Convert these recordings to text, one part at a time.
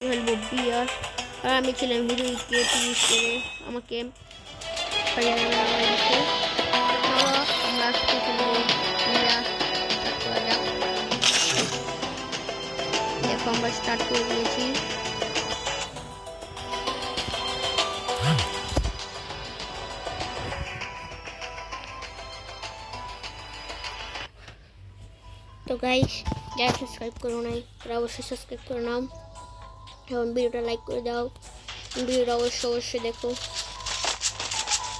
খেলবো বিয়ার আর আমি ছিলাম হিরোইকে তিরিশ করে আমাকে আমরা আজকে খেলবো বিয়ার। দেখো আমরা স্টার্ট করে দিয়েছি। তো গাইস, যারা সাবস্ক্রাইব করো নাই তারা অবশ্যই সাবস্ক্রাইব করে নাও এবং ভিডিওটা লাইক করে দাও। ভিডিওটা অবশ্যই দেখো।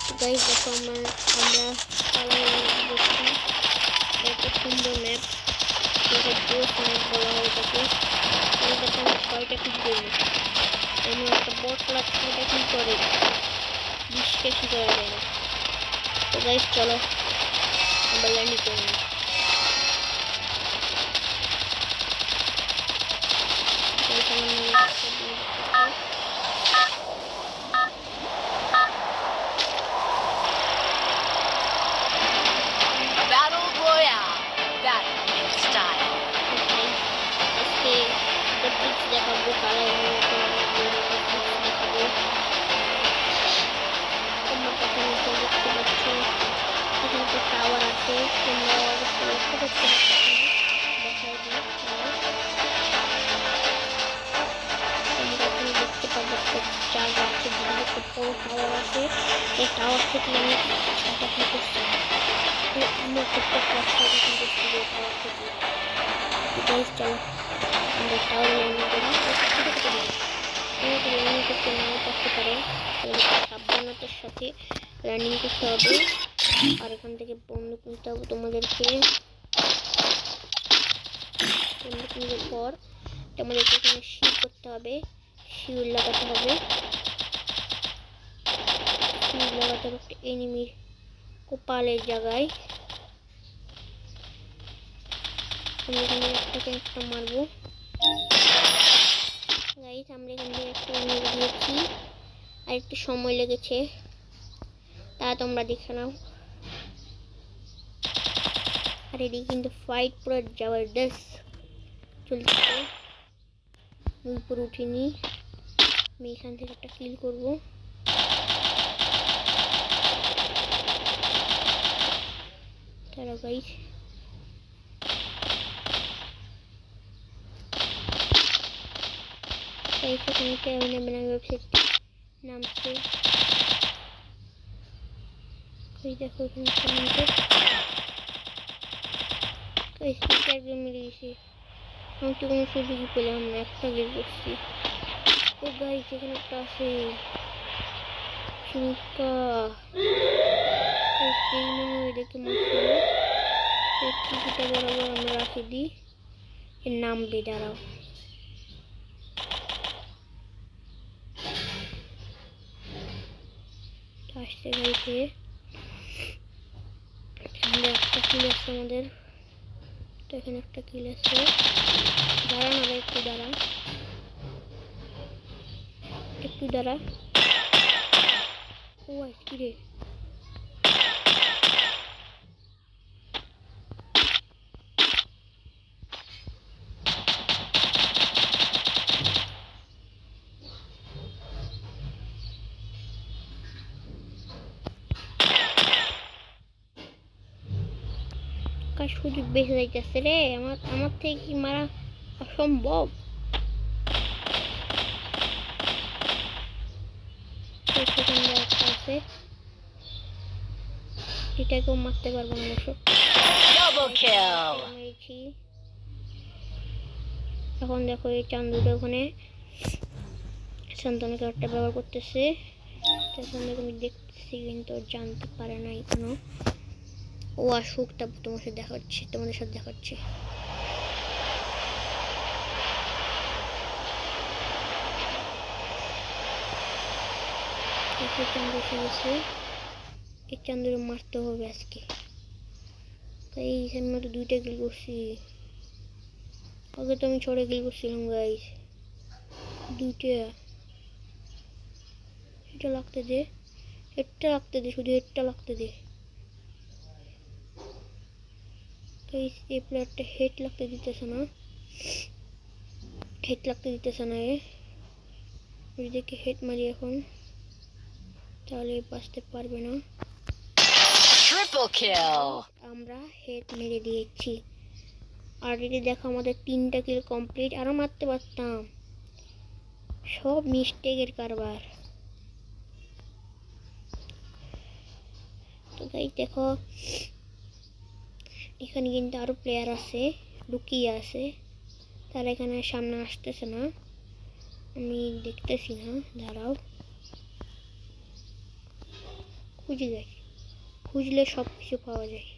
তো গাইস দেখো আমরা একটা সুন্দর ম্যাপ, বলা হয় এটাকে। দেখো আমি 6টা কি করবো, এমন একটা বট লাগছে, এটা কি করে বিশ্বে কি করা যায় না। তো গাইস চলো আমরা ল্যান্ডিং করে নিই। Battle Royale. Battle in style. দেখাবো কালার দেখাবো। তোমরা প্রথমে দেখতে পাচ্ছ এখানে একটা টাওয়ার আছে, তোমরা লক্ষ্য করতে পারছো দেখাই দিই। তোমরা এখানে দেখতে পাবো একটা জায়গা আছে, একটা বড় টাওয়ার আছে। এই টাওয়ার থেকে আমি দেখা করছি, আমরা একটা টাওয়ার থেকে চলো আমরা টাওয়ার ল্যান্ডিং করি। ল্যান্ডিং করতে নাও করতে পারো, সাবধানতার সাথে ল্যান্ডিং করতে হবে। আর এখান থেকে বন্দুক নিতে হবে তোমাদেরকে। বন্দুক নেওয়ার পর তোমাদেরকে এখানে শিল করতে হবে, শিল লাগাতে হবে। শিল লাগাতে হবে একটা এনিমির কপালের জায়গায়। আমরা এখানে একটা মারবো। গাইস আমরা এখান থেকে একটা মেরে দিয়েছি, আর একটু সময় লেগেছে, তা তোমরা দেখে নাও। আর এদিকে কিন্তু ফাইট পুরো জবরদস্ত চলছে। উপর উঠিনি, আমি এখান থেকে একটা কিল করবো। তারা গাইস ওয়েবসাইটটি নামছে, দেখো এখানে মেরে দিয়েছি। আমি তো কোনো সুযোগই পেলাম না, একটা গেল করছি। ও গাইস এখানে একটা আছে চিন্তা, দেখে টিকিটা বরাবর আমরা রাখি দিই, এর নামবে। দাঁড়াও, আসতে গাইছে একটা কিল আছে আমাদের। তো এখানে একটা কিল আছে, দাঁড়া না ভাই, একটু দাঁড়া একটু দাঁড়া। ও কি রে, সুযোগ বেঁচে যাইতেছে রে আমার থেকে কি মারা অসম্ভব। এটাকেও মারতে পারবো না, এখন দেখো এই চান্দুটা ওখানে সন্তানকে একটা ব্যবহার করতেছে, আমি দেখতেছি কিন্তু জানতে পারে না এখনো। ও আসুক, তারপর তোমাদের সাথে দেখাচ্ছে। এই চান্দুরে মারতে হবে আজকে। এই সামনে তো 2টা কিল করছি, আগে তো আমি 6টা কিল করছিলাম গাইস। 2টা, এটা লাগতে দে, শুধু হেডটা লাগতে দে। এই প্লেয়ারটা হেড লাগতে দিতেছে না, এ ওইদিকে হেড মারি এখন, তাহলে বাঁচতে পারবে না। Triple kill. আমরা হেড মেরে দিয়েছি। অলরেডি দেখো আমাদের 3টা কিল কমপ্লিট। আরও মারতে পারতাম, সব মিস্টেকের কারবার। তো গাইস দেখো এখানে কিন্তু আরো প্লেয়ার আছে, লুকিয়ে আছে। তারা এখানে সামনে আসতেছে না, আমি দেখতেছি না। দাঁড়াও, খুঁজে যাই, খুঁজলে সব কিছু পাওয়া যায়।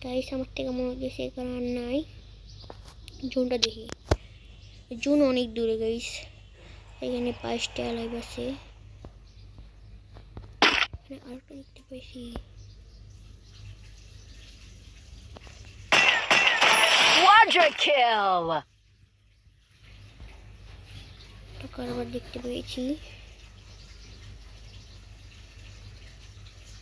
গাইস আমার থেকে মনে হচ্ছে এখানে আর নাই। জোনটা দেখি, জোন অনেক দূরে গাইস। এখানে 5টা লাইভ আছে, এখানে আরেকটা দেখতে পাইছি। Quadra kill. কারবার দেখতে পেয়েছি।